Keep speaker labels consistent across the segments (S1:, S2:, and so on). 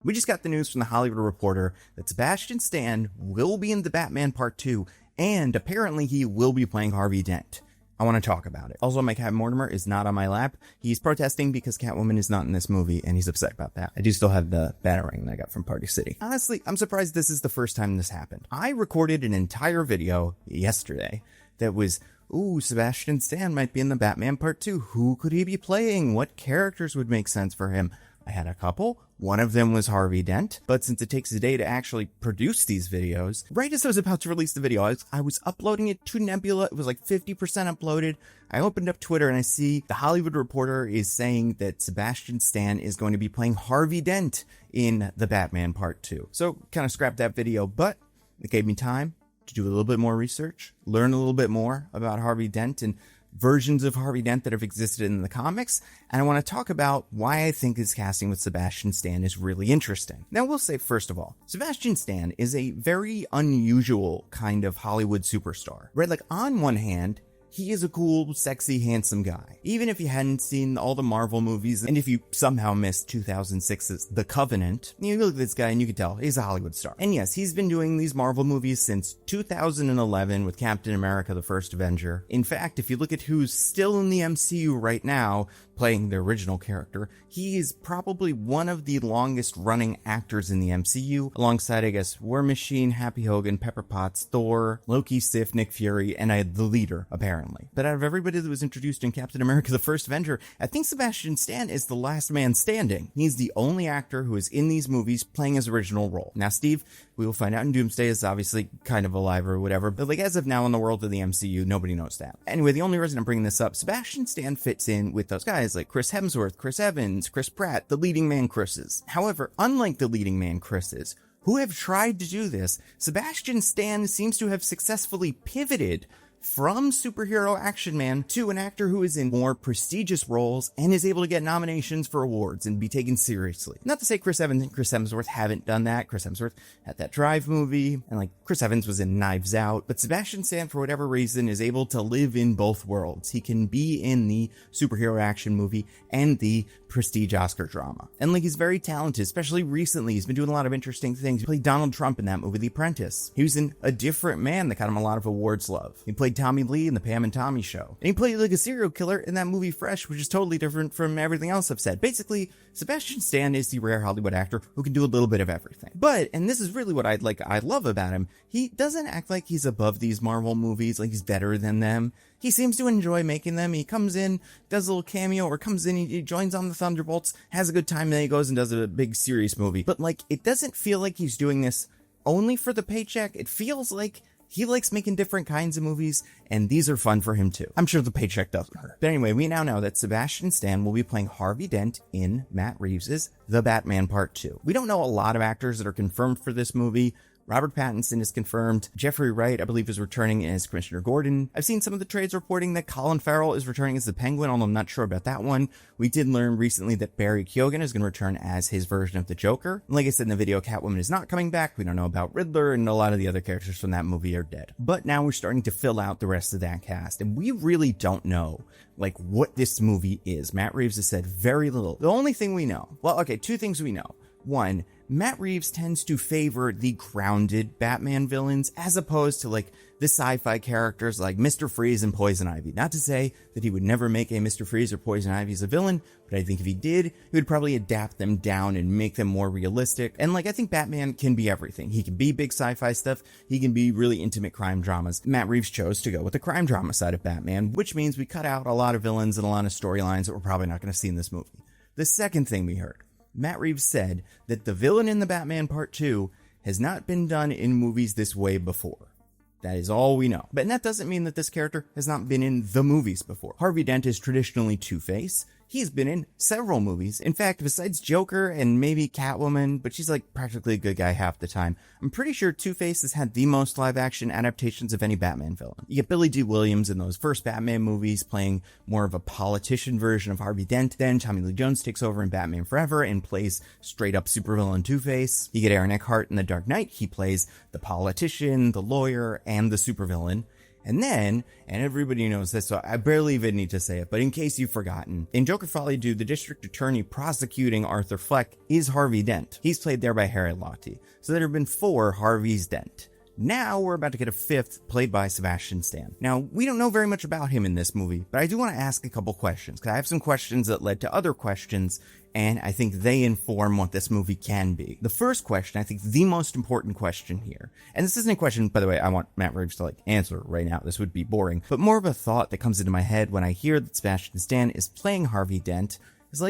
S1: We just got the news from the Hollywood Reporter that Sebastian Stan will be in The Batman Part 2, and apparently he will be playing Harvey Dent. I want to talk about it. Also, my cat Mortimer is not on my lap. He's protesting because Catwoman is not in this movie, and he's upset about that. I do still have the Batarang that I got from Party City. Honestly, I'm surprised this is the first time this happened. I recorded an entire video yesterday that was, ooh, Sebastian Stan might be in The Batman Part 2. Who could he be playing? What characters would make sense for him? I had a couple. One of them was Harvey Dent, but since it takes a day to actually produce these videos, right as I was about to release the video, I was uploading it to Nebula. It was like 50% uploaded. I opened up Twitter and I see the Hollywood Reporter is saying that Sebastian Stan is going to be playing Harvey Dent in The Batman Part 2. So kind of scrapped that video, but it gave me time to do a little bit more research, learn a little bit more about Harvey Dent and versions of Harvey Dent that have existed in the comics, and I want to talk about why I think this casting with Sebastian Stan is really interesting. Now, we'll say, first of all, Sebastian Stan is a very unusual kind of Hollywood superstar, right? Like, on one hand, he is a cool, sexy, handsome guy. Even if you hadn't seen all the Marvel movies, and if you somehow missed 2006's The Covenant, you look at this guy and you can tell he's a Hollywood star. And yes, he's been doing these Marvel movies since 2011 with Captain America: The First Avenger. In fact, if you look at who's still in the MCU right now, playing the original character, he is probably one of the longest running actors in the MCU, alongside, I guess, War Machine, Happy Hogan, Pepper Potts, Thor, Loki, Sif, Nick Fury, and the leader, apparently. But out of everybody that was introduced in Captain America: The First Avenger, I think Sebastian Stan is the last man standing. He's the only actor who is in these movies playing his original role. Now, Steve, we will find out in Doomsday, is obviously kind of alive or whatever, but like as of now in the world of the MCU, nobody knows that. Anyway, the only reason I'm bringing this up, Sebastian Stan fits in with those guys like Chris Hemsworth, Chris Evans, Chris Pratt, the leading man Chris's. However, unlike the leading man Chris's, who have tried to do this, Sebastian Stan seems to have successfully pivoted from superhero action man to an actor who is in more prestigious roles and is able to get nominations for awards and be taken seriously. Not to say Chris Evans and Chris Hemsworth haven't done that. Chris Hemsworth had that Drive movie, and like Chris Evans was in Knives Out, but Sebastian Stan, for whatever reason, is able to live in both worlds. He can be in the superhero action movie and the prestige Oscar drama. And like, he's very talented, especially recently. He's been doing a lot of interesting things. He played Donald Trump in that movie, The Apprentice. He was in A Different Man that got him a lot of awards love. He played Tommy Lee in the Pam and Tommy Show. And he played like a serial killer in that movie Fresh, which is totally different from everything else I've said. Basically, Sebastian Stan is the rare Hollywood actor who can do a little bit of everything. But, and this is really what I love about him, he doesn't act like he's above these Marvel movies, like he's better than them. He seems to enjoy making them. He comes in, does a little cameo, or comes in, he joins on the Thunderbolts, has a good time, then he goes and does a big serious movie. But like, it doesn't feel like he's doing this only for the paycheck. It feels like he likes making different kinds of movies, and these are fun for him too. I'm sure the paycheck doesn't hurt. But anyway, we now know that Sebastian Stan will be playing Harvey Dent in Matt Reeves' The Batman Part 2. We don't know a lot of actors that are confirmed for this movie. Robert Pattinson is confirmed. Jeffrey Wright, I believe, is returning as Commissioner Gordon. I've seen some of the trades reporting that Colin Farrell is returning as the Penguin, although I'm not sure about that one. We did learn recently that Barry Keoghan is going to return as his version of the Joker. And like I said in the video, Catwoman is not coming back. We don't know about Riddler, and a lot of the other characters from that movie are dead. But now we're starting to fill out the rest of that cast, and we really don't know like what this movie is. Matt Reeves has said very little. The only thing we know, well, okay, two things we know. One, Matt Reeves tends to favor the grounded Batman villains as opposed to like the sci-fi characters like Mr. Freeze and Poison Ivy. Not to say that he would never make a Mr. Freeze or Poison Ivy as a villain, but I think if he did, he would probably adapt them down and make them more realistic. And like, I think Batman can be everything. He can be big sci-fi stuff. He can be really intimate crime dramas. Matt Reeves chose to go with the crime drama side of Batman, which means we cut out a lot of villains and a lot of storylines that we're probably not going to see in this movie. The second thing we heard, Matt Reeves said that the villain in The Batman Part 2 has not been done in movies this way before. That is all we know. But that doesn't mean that this character has not been in the movies before. Harvey Dent is traditionally Two-Face. He's been in several movies. In fact, besides Joker and maybe Catwoman, but she's like practically a good guy half the time, I'm pretty sure Two-Face has had the most live-action adaptations of any Batman villain. You get Billy D. Williams in those first Batman movies playing more of a politician version of Harvey Dent. Then Tommy Lee Jones takes over in Batman Forever and plays straight-up supervillain Two-Face. You get Aaron Eckhart in The Dark Knight. He plays the politician, the lawyer, and the supervillain. And then, and everybody knows this, so I barely even need to say it, but in case you've forgotten, in Joker Folly 2, the district attorney prosecuting Arthur Fleck is Harvey Dent. He's played there by Harry Lottie. So there have been 4 Harveys Dent. Now we're about to get a 5th, played by Sebastian Stan. Now, we don't know very much about him in this movie, but I do want to ask a couple questions, because I have some questions that led to other questions, and I think they inform what this movie can be. The first question, I think the most important question here, and this isn't a question, by the way, I want Matt Reeves to answer right now, this would be boring, but more of a thought that comes into my head when I hear that Sebastian Stan is playing Harvey Dent is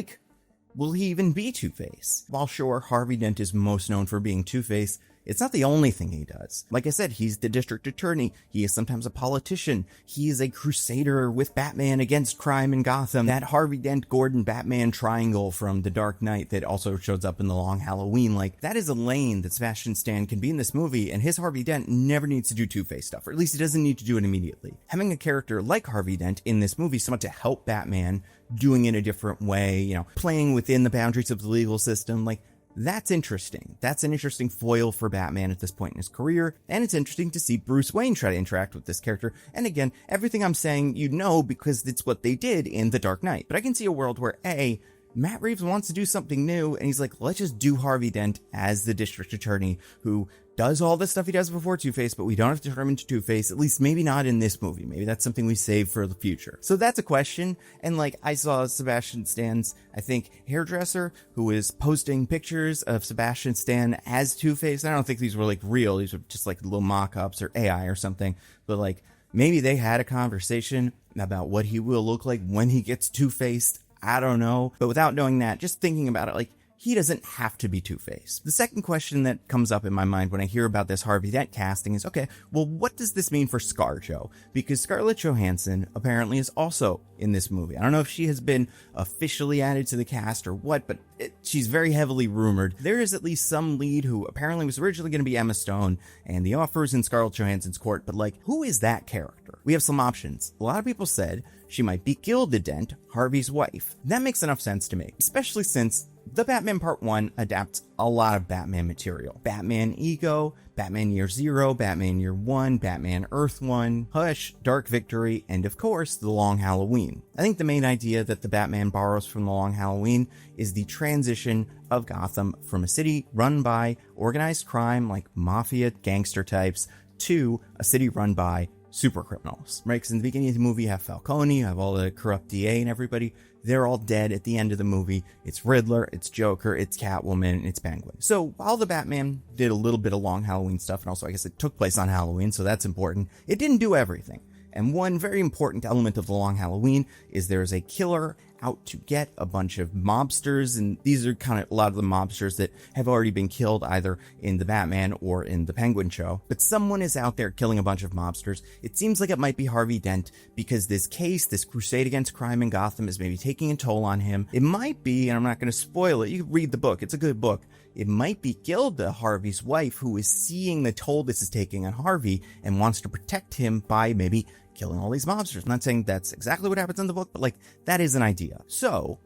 S1: will he even be Two-Face? While sure, Harvey Dent is most known for being Two-Face, it's not the only thing he does. Like I said, he's the district attorney. He is sometimes a politician. He is a crusader with Batman against crime in Gotham. That Harvey Dent Gordon Batman triangle from The Dark Knight that also shows up in The Long Halloween, that is a lane that Sebastian Stan can be in this movie, and his Harvey Dent never needs to do Two-Face stuff, or at least he doesn't need to do it immediately. Having a character like Harvey Dent in this movie, someone to help Batman, doing it a different way, playing within the boundaries of the legal system, that's interesting. That's an interesting foil for Batman at this point in his career, and it's interesting to see Bruce Wayne try to interact with this character. And again, everything I'm saying because it's what they did in The Dark Knight. But I can see a world where, Matt Reeves wants to do something new, and he's let's just do Harvey Dent as the district attorney who does all the stuff he does before Two-Face, but we don't have to turn him into Two-Face, at least maybe not in this movie. Maybe that's something we save for the future. So that's a question, and I saw Sebastian Stan's, I think, hairdresser, who is posting pictures of Sebastian Stan as Two-Face. I don't think these were real, these were just little mock-ups or AI or something, but maybe they had a conversation about what he will look like when he gets Two-Faced. I don't know, but without knowing that, just thinking about it, he doesn't have to be Two-Face. The second question that comes up in my mind when I hear about this Harvey Dent casting is, okay, well, what does this mean for ScarJo? Because Scarlett Johansson apparently is also in this movie. I don't know if she has been officially added to the cast or what, but she's very heavily rumored. There is at least some lead who apparently was originally going to be Emma Stone, and the offer is in Scarlett Johansson's court, but who is that character? We have some options. A lot of people said she might be Gilda Dent, Harvey's wife. That makes enough sense to me, especially since The Batman Part 1 adapts a lot of Batman material. Batman Ego, Batman Year Zero, Batman Year 1, Batman Earth 1, Hush, Dark Victory, and of course, The Long Halloween. I think the main idea that the Batman borrows from The Long Halloween is the transition of Gotham from a city run by organized crime like mafia gangster types to a city run by super criminals, right? Because in the beginning of the movie, you have Falcone, you have all the corrupt DA and everybody. They're all dead at the end of the movie. It's Riddler, it's Joker, it's Catwoman, it's Penguin. So while the Batman did a little bit of Long Halloween stuff, and also I guess it took place on Halloween, so that's important, it didn't do everything. And one very important element of The Long Halloween is there's a killer out to get a bunch of mobsters, and these are kind of a lot of the mobsters that have already been killed either in the Batman or in the Penguin show. But someone is out there killing a bunch of mobsters. It seems like it might be Harvey Dent because this case, this crusade against crime in Gotham is maybe taking a toll on him. It might be, and I'm not going to spoil it, you can read the book, it's a good book. It might be Gilda, Harvey's wife, who is seeing the toll this is taking on Harvey and wants to protect him by maybe killing all these mobsters. I'm not saying that's exactly what happens in the book, but that is an idea. So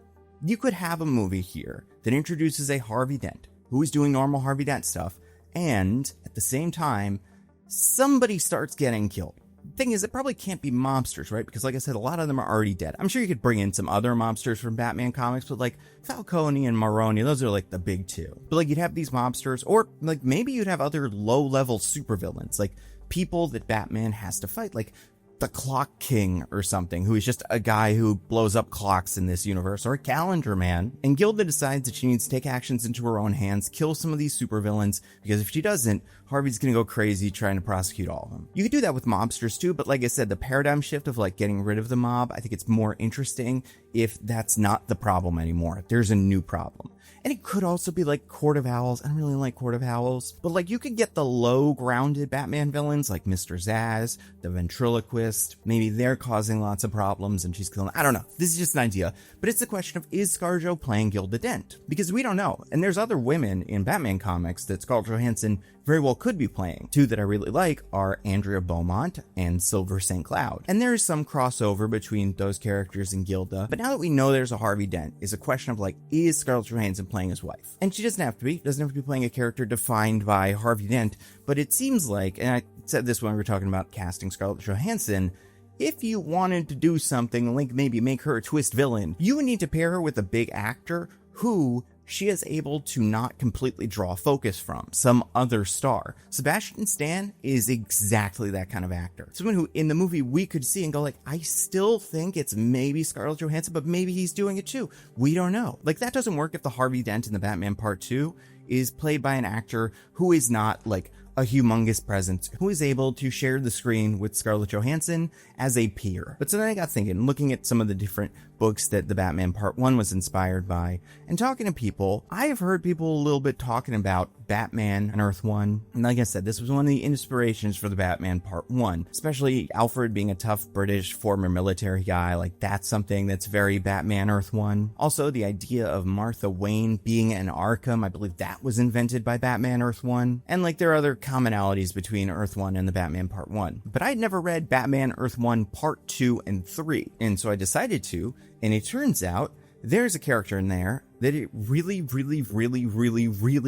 S1: you could have a movie here that introduces a Harvey Dent who is doing normal Harvey Dent stuff, and at the same time, somebody starts getting killed. The thing is, it probably can't be mobsters, right? Because like I said, a lot of them are already dead. I'm sure you could bring in some other mobsters from Batman comics, but Falcone and Maroni, those are the big two. But you'd have these mobsters, or maybe you'd have other low-level supervillains, people that Batman has to fight, the Clock King or something, who is just a guy who blows up clocks in this universe, or a Calendar Man. And Gilda decides that she needs to take actions into her own hands, kill some of these supervillains, because if she doesn't, Harvey's gonna go crazy trying to prosecute all of them. You could do that with mobsters too, but like I said, the paradigm shift of getting rid of the mob, I think it's more interesting if that's not the problem anymore. If there's a new problem. And it could also be Court of Owls. I don't really like Court of Owls. But you could get the low-grounded Batman villains like Mr. Zsasz, the ventriloquist. Maybe they're causing lots of problems and she's killing... I don't know. This is just an idea. But it's the question of, is ScarJo playing Gilda Dent? Because we don't know. And there's other women in Batman comics that Scarlett Johansson very well could be playing. Two that I really like are Andrea Beaumont and Silver St. Cloud. And there is some crossover between those characters and Gilda. But now that we know there's a Harvey Dent, is a question of like, is Scarlett Johansson playing his wife? And she doesn't have to be playing a character defined by Harvey Dent, but it seems like, and I said this when we were talking about casting Scarlett Johansson, if you wanted to do something like maybe make her a twist villain, you would need to pair her with a big actor who she is able to not completely draw focus from, some other star. Sebastian Stan is exactly that kind of actor. Someone who in the movie we could see and go like, I still think it's maybe Scarlett Johansson, but maybe he's doing it too. We don't know. Like, that doesn't work if the Harvey Dent in the Batman Part 2 is played by an actor who is not like a humongous presence, who is able to share the screen with Scarlett Johansson as a peer. But so then I got thinking, looking at some of the different books that the Batman Part 1 was inspired by, and talking to people, I have heard people a little bit talking about Batman and Earth 1. And like I said, this was one of the inspirations for the Batman Part 1, especially Alfred being a tough British former military guy. Like, that's something that's very Batman Earth 1. Also, the idea of Martha Wayne being an Arkham, I believe that was invented by Batman Earth 1. And like, there are other commonalities between Earth 1 and the Batman Part 1. But I'd never read Batman Earth 1 Part 2 and 3. And so I decided to, and it turns out there's a character in there that it really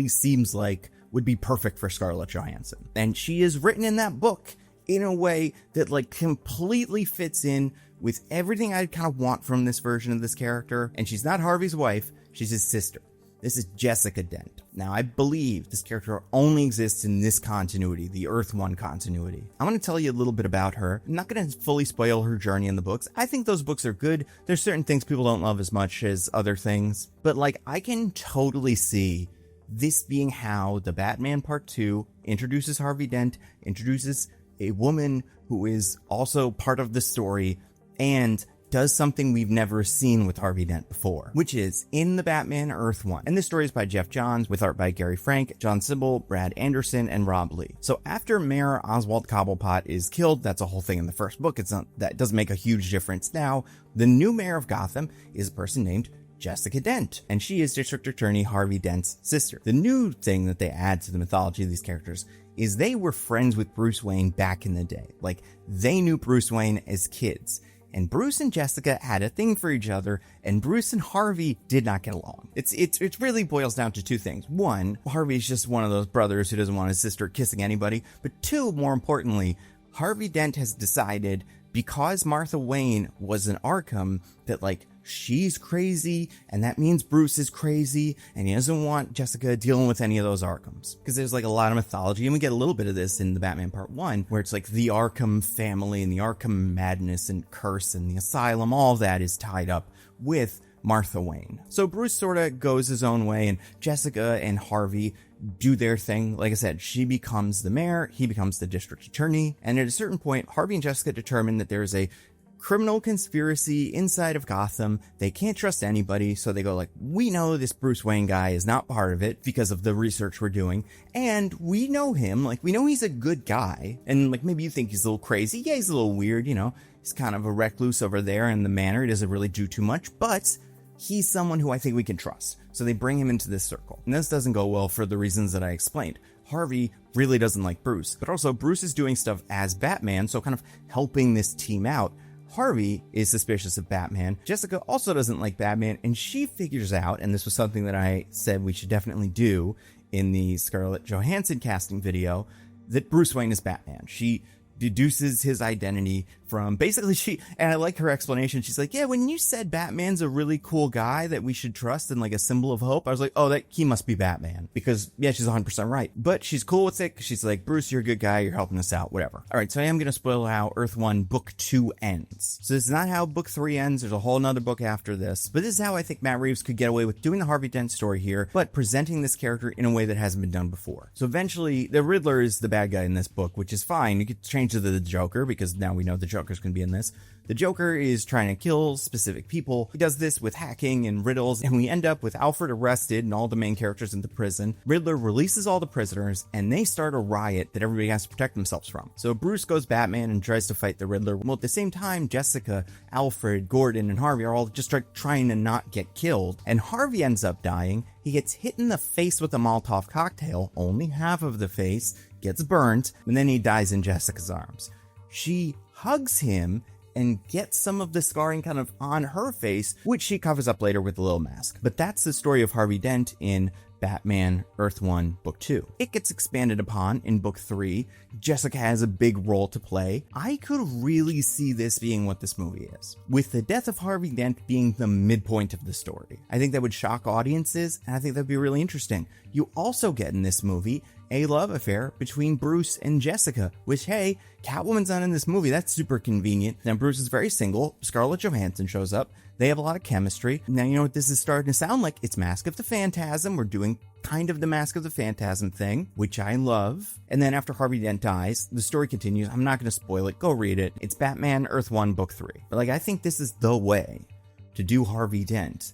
S1: seems like would be perfect for Scarlett Johansson. And she is written in that book in a way that like completely fits in with everything I kind of want from this version of this character. And she's not Harvey's wife, she's his sister. This is Jessica Dent. Now, I believe this character only exists in this continuity, the Earth 1 continuity. I'm going to tell you a little bit about her. I'm not going to fully spoil her journey in the books. I think those books are good. There's certain things people don't love as much as other things. But, like, I can totally see this being how the Batman Part 2 introduces Harvey Dent, introduces a woman who is also part of the story, and does something we've never seen with Harvey Dent before, which is in the Batman Earth 1. And this story is by Jeff Johns, with art by Gary Frank, John Sybil, Brad Anderson, and Rob Lee. So after Mayor Oswald Cobblepot is killed, that's a whole thing in the first book. That doesn't make a huge difference now. The new mayor of Gotham is a person named Jessica Dent, and she is District Attorney Harvey Dent's sister. The new thing that they add to the mythology of these characters is they were friends with Bruce Wayne back in the day. Like, they knew Bruce Wayne as kids. And Bruce and Jessica had a thing for each other, and Bruce and Harvey did not get along. It really boils down to two things. One, Harvey's just one of those brothers who doesn't want his sister kissing anybody. But two, more importantly, Harvey Dent has decided, because Martha Wayne was an Arkham, that like, she's crazy, and that means Bruce is crazy, and he doesn't want Jessica dealing with any of those Arkhams. Because there's like a lot of mythology, and we get a little bit of this in the Batman Part 1, where it's like the Arkham family, and the Arkham madness, and curse, and the asylum, all of that is tied up with Martha Wayne. So Bruce sort of goes his own way, and Jessica and Harvey do their thing. Like I said, she becomes the mayor, he becomes the district attorney, and at a certain point, Harvey and Jessica determine that there's a criminal conspiracy inside of Gotham. They can't trust anybody, so they go like, we know this Bruce Wayne guy is not part of it because of the research we're doing, and we know him, like, we know he's a good guy, and like, maybe you think he's a little crazy, yeah, he's a little weird, you know, he's kind of a recluse over there in the manor, he doesn't really do too much, but he's someone who I think we can trust. So they bring him into this circle, and this doesn't go well for the reasons that I explained. Harvey really doesn't like Bruce, but also Bruce is doing stuff as Batman, so kind of helping this team out. Harvey is suspicious of Batman. Jessica also doesn't like Batman, and she figures out, and this was something that I said we should definitely do in the Scarlett Johansson casting video, that Bruce Wayne is Batman. She deduces his identity from basically and I like her explanation. She's like, yeah, when you said Batman's a really cool guy that we should trust and like a symbol of hope, I was like, oh, that he must be Batman, because yeah, she's 100% right. But she's cool with it. She's like, Bruce, you're a good guy. You're helping us out, whatever. All right. So I am going to spoil how Earth 1 book 2 ends. So this is not how book 3 ends. There's a whole nother book after this, but this is how I think Matt Reeves could get away with doing the Harvey Dent story here, but presenting this character in a way that hasn't been done before. So eventually the Riddler is the bad guy in this book, which is fine. You could change to the Joker, because now we know the Joker's going to be in this. The Joker is trying to kill specific people. He does this with hacking and riddles, and we end up with Alfred arrested and all the main characters in the prison. Riddler releases all the prisoners, and they start a riot that everybody has to protect themselves from. So Bruce goes Batman and tries to fight the Riddler. Well, at the same time, Jessica, Alfred, Gordon, and Harvey are all just trying to not get killed, and Harvey ends up dying. He gets hit in the face with a Molotov cocktail, only half of the face, gets burnt, and then he dies in Jessica's arms. She hugs him and gets some of the scarring kind of on her face, which she covers up later with a little mask. But that's the story of Harvey Dent in Batman Earth 1 Book 2. It gets expanded upon in Book 3. Jessica has a big role to play. I could really see this being what this movie is, with the death of Harvey Dent being the midpoint of the story. I think that would shock audiences, and I think that'd be really interesting. You also get in this movie a love affair between Bruce and Jessica, which, hey, Catwoman's not in this movie. That's super convenient. Now, Bruce is very single. Scarlett Johansson shows up. They have a lot of chemistry. Now, you know what this is starting to sound like? It's Mask of the Phantasm. We're doing kind of the Mask of the Phantasm thing, which I love. And then after Harvey Dent dies, the story continues. I'm not going to spoil it. Go read it. It's Batman Earth 1 Book 3. But, I think this is the way to do Harvey Dent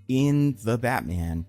S1: in the Batman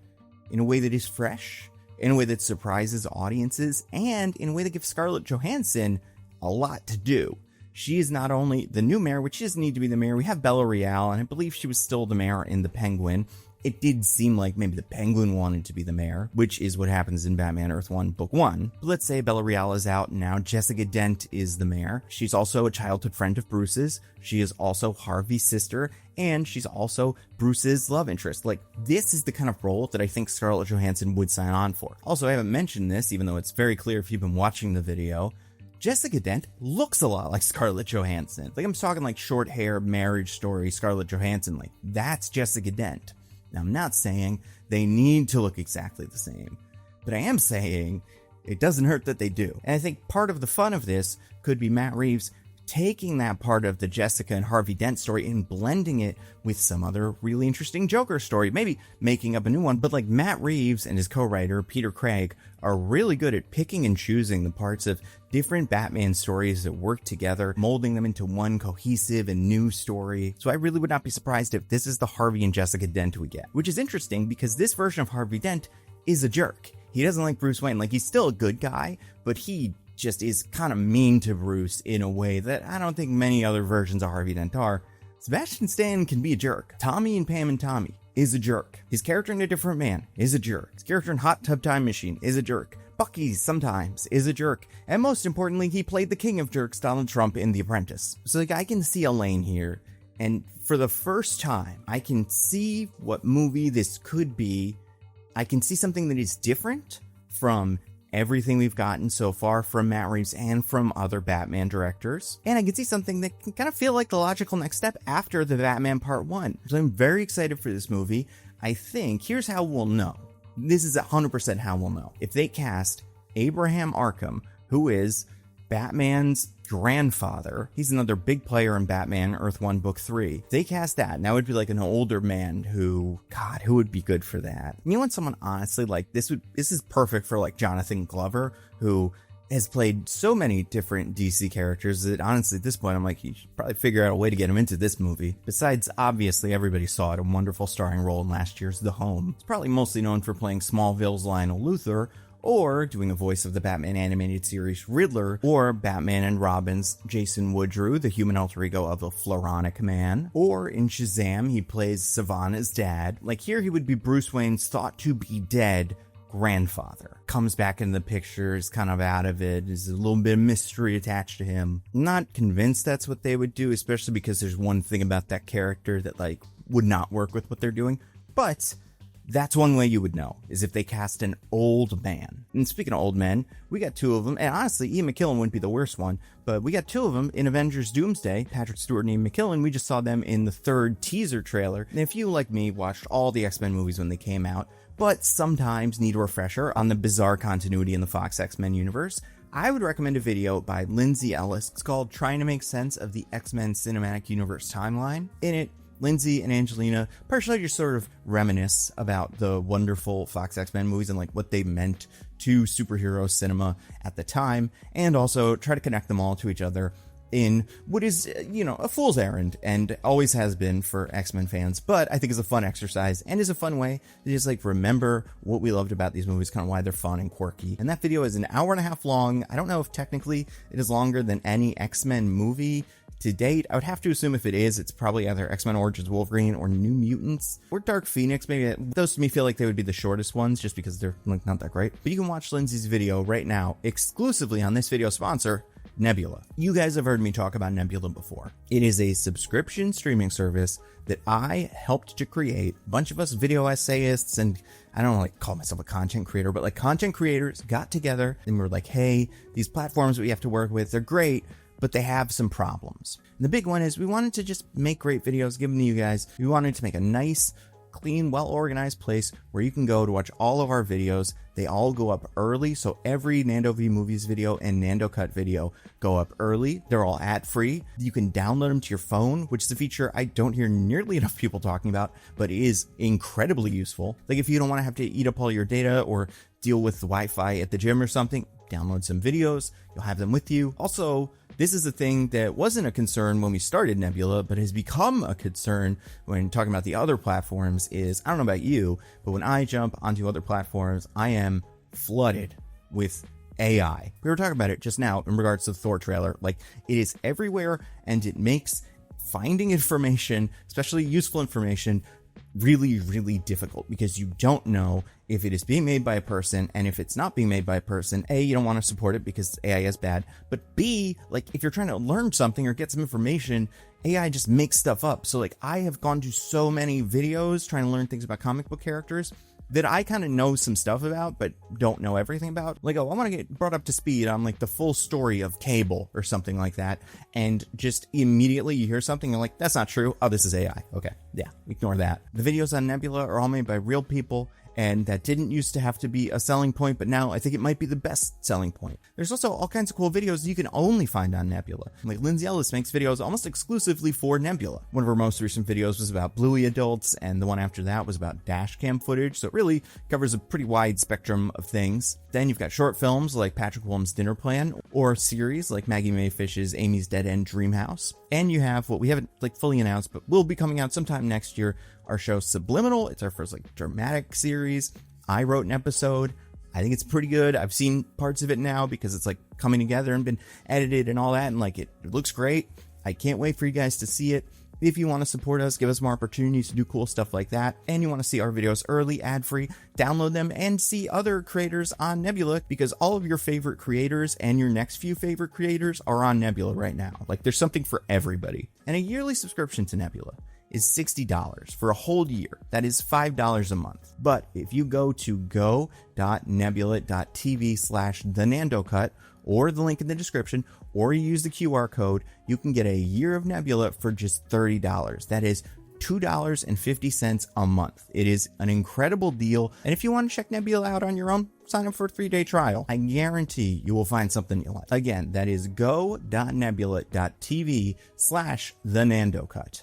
S1: in a way that is fresh, in a way that surprises audiences, and in a way that gives Scarlett Johansson a lot to do. She is not only the new mayor, which she doesn't need to be the mayor. We have Bella Real, and I believe she was still the mayor in The Penguin. It did seem like maybe the Penguin wanted to be the mayor, which is what happens in Batman Earth 1 Book 1. But let's say Bella Real is out now. Jessica Dent is the mayor. She's also a childhood friend of Bruce's. She is also Harvey's sister, and she's also Bruce's love interest. This is the kind of role that I think Scarlett Johansson would sign on for. Also, I haven't mentioned this, even though it's very clear if you've been watching the video. Jessica Dent looks a lot like Scarlett Johansson. I'm talking short hair, marriage story, Scarlett Johansson. That's Jessica Dent. Now, I'm not saying they need to look exactly the same, but I am saying it doesn't hurt that they do. And I think part of the fun of this could be Matt Reeves taking that part of the Jessica and Harvey Dent story and blending it with some other really interesting Joker story, maybe making up a new one. But Matt Reeves and his co-writer Peter Craig are really good at picking and choosing the parts of different Batman stories that work together, molding them into one cohesive and new story. So I really would not be surprised if this is the Harvey and Jessica Dent we get, which is interesting because this version of Harvey Dent is a jerk. He doesn't like Bruce Wayne. He's still a good guy, but he just is kind of mean to Bruce in a way that I don't think many other versions of Harvey Dent are. Sebastian Stan can be a jerk. Tommy and Pam and Tommy is a jerk. His character in A Different Man is a jerk. His character in Hot Tub Time Machine is a jerk. Bucky sometimes is a jerk. And most importantly, he played the king of jerks, Donald Trump, in The Apprentice. So I can see a lane here. And for the first time, I can see what movie this could be. I can see something that is different from everything we've gotten so far from Matt Reeves and from other Batman directors. And I can see something that can kind of feel like the logical next step after the Batman Part 1. So I'm very excited for this movie. I think here's how we'll know. This is 100% how we'll know. If they cast Abraham Arkham, who is Batman's grandfather, he's another big player in Batman Earth 1 Book 3. They cast that, now it would be an older man who would be good for that? You want someone honestly this is perfect for Jonathan Glover, who has played so many different DC characters that honestly at this point I'm you should probably figure out a way to get him into this movie. Besides, obviously everybody saw it, a wonderful starring role in last year's The Home. He's probably mostly known for playing Smallville's Lionel Luthor, or doing a voice of the Batman animated series Riddler, or Batman and Robin's Jason Woodrue, the human alter ego of the Floronic Man, or in Shazam, he plays Savannah's dad. Here he would be Bruce Wayne's thought to be dead grandfather. Comes back in the picture, is kind of out of it, there's a little bit of mystery attached to him. Not convinced that's what they would do, especially because there's one thing about that character that would not work with what they're doing, but that's one way you would know, is if they cast an old man. And speaking of old men, we got two of them, and honestly, Ian McKellen wouldn't be the worst one, but we got two of them in Avengers Doomsday, Patrick Stewart and Ian McKellen. We just saw them in the third teaser trailer. And if you, like me, watched all the X-Men movies when they came out, but sometimes need a refresher on the bizarre continuity in the Fox X-Men universe, I would recommend a video by Lindsay Ellis. It's called Trying to Make Sense of the X-Men Cinematic Universe Timeline. In it, Lindsay and Angelina partially just sort of reminisce about the wonderful Fox X-Men movies and what they meant to superhero cinema at the time, and also try to connect them all to each other in what is, a fool's errand, and always has been for X-Men fans, but I think is a fun exercise and is a fun way to just remember what we loved about these movies, kind of why they're fun and quirky. And that video is an hour and a half long. I don't know if technically it is longer than any X-Men movie to date. I would have to assume if it is, it's probably either X-Men Origins Wolverine or New Mutants or Dark Phoenix. Maybe those to me feel like they would be the shortest ones just because they're not that great. But you can watch Lindsay's video right now exclusively on this video sponsor, Nebula. You guys have heard me talk about Nebula before. It is a subscription streaming service that I helped to create. A bunch of us video essayists, and I don't like call myself a content creator, but like content creators got together and we were like, hey, these platforms we have to work with, they're great, but they have some problems. And the big one is we wanted to just make great videos, give them to you guys. We wanted to make a nice, clean, well-organized place where you can go to watch all of our videos. They all go up early, so every Nando V Movies video and Nando Cut video go up early. They're all ad-free. You can download them to your phone, which is a feature I don't hear nearly enough people talking about, but it is incredibly useful. Like if you don't want to have to eat up all your data or deal with the Wi-Fi at the gym or something, download some videos, you'll have them with you. Also, this is a thing that wasn't a concern when we started Nebula, but has become a concern when talking about the other platforms is, I don't know about you, but when I jump onto other platforms, I am flooded with AI. We were talking about it just now in regards to the Thor trailer. Like, it is everywhere, and it makes finding information, especially useful information, really, really difficult because you don't know if it is being made by a person, and if it's not being made by a person, A, you don't want to support it because AI is bad, but B, like if you're trying to learn something or get some information, AI just makes stuff up. So like I have gone to so many videos trying to learn things about comic book characters that I kind of know some stuff about, but don't know everything about. Like, oh, I want to get brought up to speed on like the full story of Cable or something like that. And just immediately you hear something and like, that's not true. Oh, this is AI. Okay. Yeah. Ignore that. The videos on Nebula are all made by real people. And that didn't used to have to be a selling point, but now I think it might be the best selling point. There's also all kinds of cool videos you can only find on Nebula. Like Lindsay makes videos almost exclusively for Nebula. One of her most recent videos was about Bluey adults, and the one after that was about dash cam footage, so it really covers a pretty wide spectrum of things. Then you've got short films like Patrick Williams' Dinner Plan, or series like Maggie Mae Fish's Amy's Dead End Dream House. And you have what we haven't like fully announced, but will be coming out sometime next year, our show Subliminal. It's our first like dramatic series. I wrote an episode. I think it's pretty good. I've seen parts of it now because it's like coming together and been edited and all that, and like it looks great. I can't wait for you guys to see it. If you want to support us, give us more opportunities to do cool stuff like that, and you want to see our videos early, ad-free, download them and see other creators on Nebula, because all of your favorite creators and your next few favorite creators are on Nebula right now. Like there's something for everybody. And a yearly subscription to Nebula is $60 for a whole year. That is $5 a month. But if you go to go.nebula.tv/thenandocut, or the link in the description, or you use the QR code, you can get a year of Nebula for just $30. That is $2.50 a month. It is an incredible deal. And if you want to check Nebula out on your own, sign up for a 3-day trial. I guarantee you will find something you like. Again, that is go.nebula.tv/thenandocut.